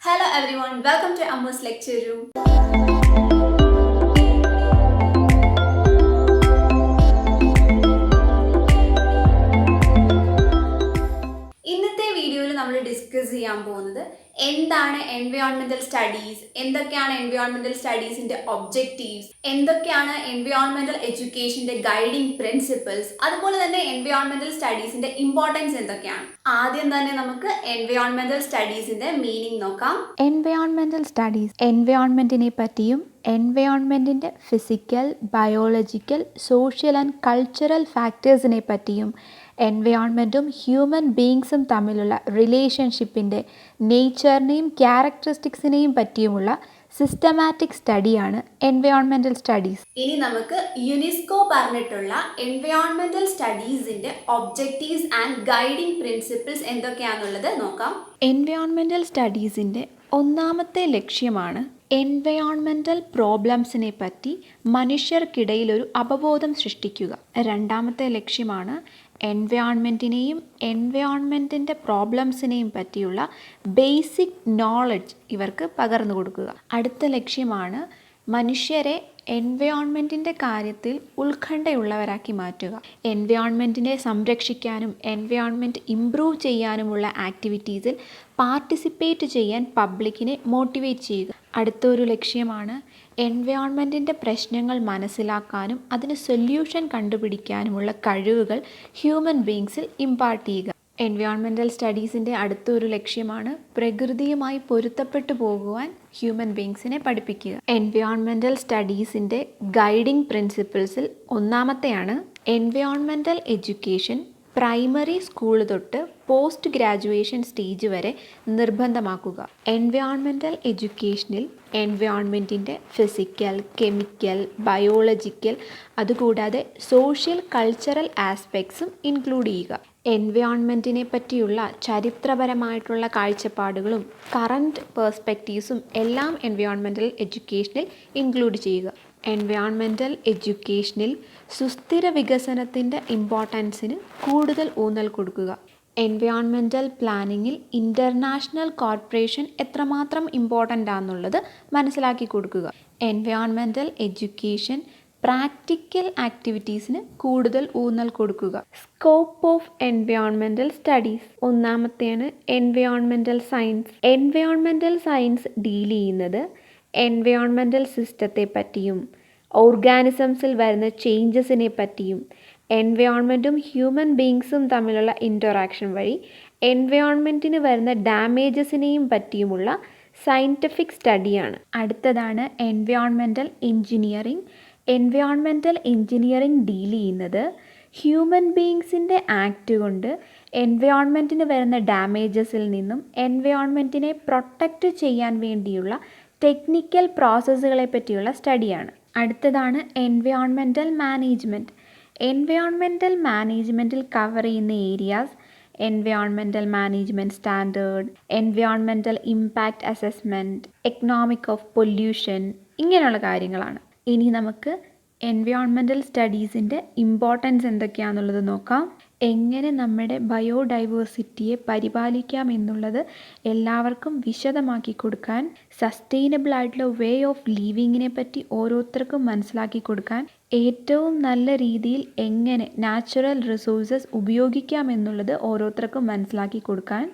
Hello everyone, welcome to Ammu's lecture room. ഇന്നത്തെ വീഡിയോയിൽ നമ്മൾ ഡിസ്കസ് ചെയ്യാൻ പോകുന്നത് എന്താണ് എൻവയോൺമെന്റൽ സ്റ്റഡീസ്, എന്തൊക്കെയാണ് എൻവയോൺമെന്റൽ സ്റ്റഡീസിന്റെ ഒബ്ജക്റ്റീവ്സ്, എന്തൊക്കെയാണ് എൻവയോൺമെന്റൽ എഡ്യൂക്കേഷന്റെ ഗൈഡിംഗ് പ്രിൻസിപ്പിൾസ്, അതുപോലെ തന്നെ എൻവയോൺമെന്റൽ സ്റ്റഡീസിന്റെ ഇമ്പോർട്ടൻസ് എന്തൊക്കെയാണ്. ആദ്യം തന്നെ നമുക്ക് എൻവയോൺമെന്റൽ സ്റ്റഡീസിന്റെ മീനിങ് നോക്കാം. എൻവയോൺമെന്റൽ സ്റ്റഡീസ് എൻവയോൺമെന്റിനെ പറ്റിയും എൻവയോൺമെന്റിന്റെ physical, biological, social and cultural ഫാക്ടേഴ്സിനെ പറ്റിയും എൻവയോൺമെൻറ്റും ഹ്യൂമൻ ബീയിങ്സും തമ്മിലുള്ള റിലേഷൻഷിപ്പിൻ്റെ നേച്ചറിനെയും ക്യാരക്ടറിസ്റ്റിക്സിനെയും പറ്റിയുമുള്ള സിസ്റ്റമാറ്റിക് സ്റ്റഡിയാണ് എൻവയോൺമെൻറ്റൽ സ്റ്റഡീസ്. ഇനി നമുക്ക് യുനെസ്കോ പറഞ്ഞിട്ടുള്ള എൻവയോൺമെന്റൽ സ്റ്റഡീസിന്റെ ഒബ്ജക്റ്റീവ്സ് ആൻഡ് ഗൈഡിംഗ് പ്രിൻസിപ്പിൾസ് എന്തൊക്കെയാണെന്നുള്ളത് നോക്കാം. എൻവയോൺമെൻറ്റൽ സ്റ്റഡീസിൻ്റെ ഒന്നാമത്തെ ലക്ഷ്യമാണ് എൻവയോൺമെൻറ്റൽ പ്രോബ്ലംസിനെ പറ്റി മനുഷ്യർക്കിടയിൽ ഒരു അവബോധം സൃഷ്ടിക്കുക. രണ്ടാമത്തെ ലക്ഷ്യമാണ് എൻവയോൺമെൻറ്റിനെയും എൻവയോൺമെൻറ്റിൻ്റെ പ്രോബ്ലംസിനെയും പറ്റിയുള്ള ബേസിക് നോളജ് ഇവർക്ക് പകർന്നു കൊടുക്കുക. അടുത്ത ലക്ഷ്യമാണ് മനുഷ്യരെ എൻവയോൺമെൻറ്റിൻ്റെ കാര്യത്തിൽ ഉത്കണ്ഠയുള്ളവരാക്കി മാറ്റുക. എൻവയോൺമെൻറ്റിനെ സംരക്ഷിക്കാനും എൻവയോൺമെൻറ്റ് ഇംപ്രൂവ് ചെയ്യാനുമുള്ള ആക്ടിവിറ്റീസിൽ പാർട്ടിസിപ്പേറ്റ് ചെയ്യാൻ പബ്ലിക്കിനെ മോട്ടിവേറ്റ് ചെയ്യുക. അടുത്തൊരു ലക്ഷ്യമാണ് എൻവയോൺമെൻറ്റിൻ്റെ പ്രശ്നങ്ങൾ മനസ്സിലാക്കാനും അതിന് സൊല്യൂഷൻ കണ്ടുപിടിക്കാനുമുള്ള കഴിവുകൾ ഹ്യൂമൻ ബീയിങ്സിൽ ഇമ്പാർട്ട് ചെയ്യുക. എൻവയോൺമെൻറ്റൽ സ്റ്റഡീസിൻ്റെ അടുത്തൊരു ലക്ഷ്യമാണ് പ്രകൃതിയുമായി പൊരുത്തപ്പെട്ടു പോകുവാൻ ഹ്യൂമൻ ബീയിങ്സിനെ പഠിപ്പിക്കുക. എൻവയോൺമെൻറ്റൽ സ്റ്റഡീസിൻ്റെ ഗൈഡിംഗ് പ്രിൻസിപ്പിൾസിൽ ഒന്നാമത്തെയാണ് എൻവയോൺമെൻറ്റൽ എഡ്യൂക്കേഷൻ പ്രൈമറി സ്കൂൾ തൊട്ട് പോസ്റ്റ് ഗ്രാജുവേഷൻ സ്റ്റേജ് വരെ നിർബന്ധമാക്കുക. എൻവയോൺമെൻറ്റൽ എഡ്യൂക്കേഷനിൽ എൻവയോൺമെൻറ്റിൻ്റെ ഫിസിക്കൽ, കെമിക്കൽ, ബയോളജിക്കൽ, അതുകൂടാതെ സോഷ്യൽ കൾച്ചറൽ ആസ്പെക്ട്സും ഇൻക്ലൂഡ് ചെയ്യുക. എൻവയോൺമെൻറ്റിനെ പറ്റിയുള്ള ചരിത്രപരമായിട്ടുള്ള കാഴ്ചപ്പാടുകളും കറൻറ്റ് പേഴ്സ്പെക്റ്റീവ്സും എല്ലാം എൻവയോൺമെൻറ്റൽ എഡ്യൂക്കേഷനിൽ ഇൻക്ലൂഡ് ചെയ്യുക. എൻവയോൺമെൻറ്റൽ എഡ്യൂക്കേഷനിൽ സുസ്ഥിര വികസനത്തിൻ്റെ ഇമ്പോർട്ടൻസിന് കൂടുതൽ ഊന്നൽ കൊടുക്കുക. എൻവയോൺമെൻറ്റൽ പ്ലാനിങ്ങിൽ ഇൻ്റർനാഷണൽ കോർപ്പറേഷൻ എത്രമാത്രം ഇമ്പോർട്ടൻ്റ് ആണെന്നുള്ളത് മനസ്സിലാക്കി കൊടുക്കുക. എൻവയോൺമെൻറ്റൽ എഡ്യൂക്കേഷൻ പ്രാക്ടിക്കൽ ആക്ടിവിറ്റീസിന് കൂടുതൽ ഊന്നൽ കൊടുക്കുക. സ്കോപ്പ് ഓഫ് എൻവയോൺമെൻറ്റൽ സ്റ്റഡീസ് ഒന്നാമത്തെയാണ് environmental science. Environmental science deal ചെയ്യുന്നത് എൻവയോൺമെൻറ്റൽ സിസ്റ്റത്തെ പറ്റിയും ഓർഗാനിസംസിൽ വരുന്ന ചേഞ്ചസിനെ പറ്റിയും എൻവയോൺമെൻറ്റും ഹ്യൂമൻ ബീയിങ്സും തമ്മിലുള്ള ഇൻറ്ററാക്ഷൻ വഴി എൻവയോൺമെൻറ്റിന് വരുന്ന ഡാമേജസിനെയും പറ്റിയുമുള്ള സയൻറ്റിഫിക് സ്റ്റഡിയാണ്. അടുത്തതാണ് environmental engineering. Environmental engineering deal ചെയ്യുന്നത് ഹ്യൂമൻ ബീയിങ്സിൻ്റെ ആക്ട് കൊണ്ട് എൻവയോൺമെൻറ്റിന് വരുന്ന ഡാമേജസിൽ നിന്നും എൻവയോൺമെൻറ്റിനെ പ്രൊട്ടക്റ്റ് ചെയ്യാൻ വേണ്ടിയുള്ള ടെക്നിക്കൽ പ്രോസസ്സുകളെ പറ്റിയുള്ള സ്റ്റഡിയാണ്. അടുത്തതാണ് എൻവയോൺമെൻറ്റൽ മാനേജ്മെൻറ്റ്. എൻവയോൺമെൻറ്റൽ മാനേജ്മെൻറ്റിൽ കവർ ചെയ്യുന്ന areas environmental management standard, environmental impact assessment, economic of pollution, ഇങ്ങനെയുള്ള കാര്യങ്ങളാണ്. ഇനി നമുക്ക് എൻവയോൺമെൻറ്റൽ സ്റ്റഡീസിൻ്റെ ഇമ്പോർട്ടൻസ് എന്തൊക്കെയാണെന്നുള്ളത് നോക്കാം. എങ്ങനെ നമ്മുടെ ബയോഡൈവേഴ്സിറ്റിയെ പരിപാലിക്കാം എന്നുള്ളത് എല്ലാവർക്കും വിശദമാക്കി കൊടുക്കാൻ, സസ്റ്റൈനബിൾ ആയിട്ടുള്ള വേ ഓഫ് ലീവിങ്ങിനെ പറ്റി ഓരോരുത്തർക്കും മനസ്സിലാക്കി കൊടുക്കാൻ, ഏറ്റവും നല്ല രീതിയിൽ എങ്ങനെ നാച്ചുറൽ റിസോഴ്സസ് ഉപയോഗിക്കാം എന്നുള്ളത് ഓരോരുത്തർക്കും മനസ്സിലാക്കി കൊടുക്കാൻ,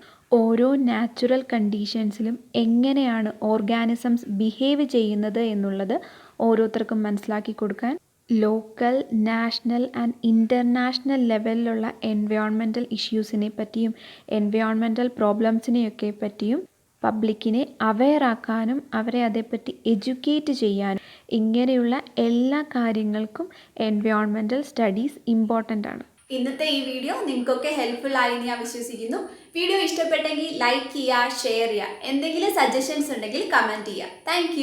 ഓരോ നാച്ചുറൽ കണ്ടീഷൻസിലും എങ്ങനെയാണ് ഓർഗാനിസംസ് ബിഹേവ് ചെയ്യുന്നത് എന്നുള്ളത് ഓരോരുത്തർക്കും മനസ്സിലാക്കി കൊടുക്കാൻ, ലോക്കൽ, നാഷണൽ ആൻഡ് ഇൻ്റർനാഷണൽ ലെവലിലുള്ള എൻവയോൺമെൻറ്റൽ ഇഷ്യൂസിനെ പറ്റിയും എൻവയോൺമെൻറ്റൽ പ്രോബ്ലംസിനെയൊക്കെ പറ്റിയും പബ്ലിക്കിനെ അവെയറാക്കാനും അവരെ അതേപ്പറ്റി എഡ്യൂക്കേറ്റ് ചെയ്യാനും, ഇങ്ങനെയുള്ള എല്ലാ കാര്യങ്ങൾക്കും എൻവയോൺമെൻറ്റൽ സ്റ്റഡീസ് ഇമ്പോർട്ടൻ്റ് ആണ്. ഇന്നത്തെ ഈ വീഡിയോ നിങ്ങൾക്കൊക്കെ ഹെൽപ്ഫുൾ ആയി ഞാൻ വിശ്വസിക്കുന്നു. വീഡിയോ ഇഷ്ടപ്പെട്ടെങ്കിൽ ലൈക്ക് ചെയ്യുക, ഷെയർ ചെയ്യുക. എന്തെങ്കിലും സജഷൻസ് ഉണ്ടെങ്കിൽ കമൻറ്റ് ചെയ്യുക. താങ്ക്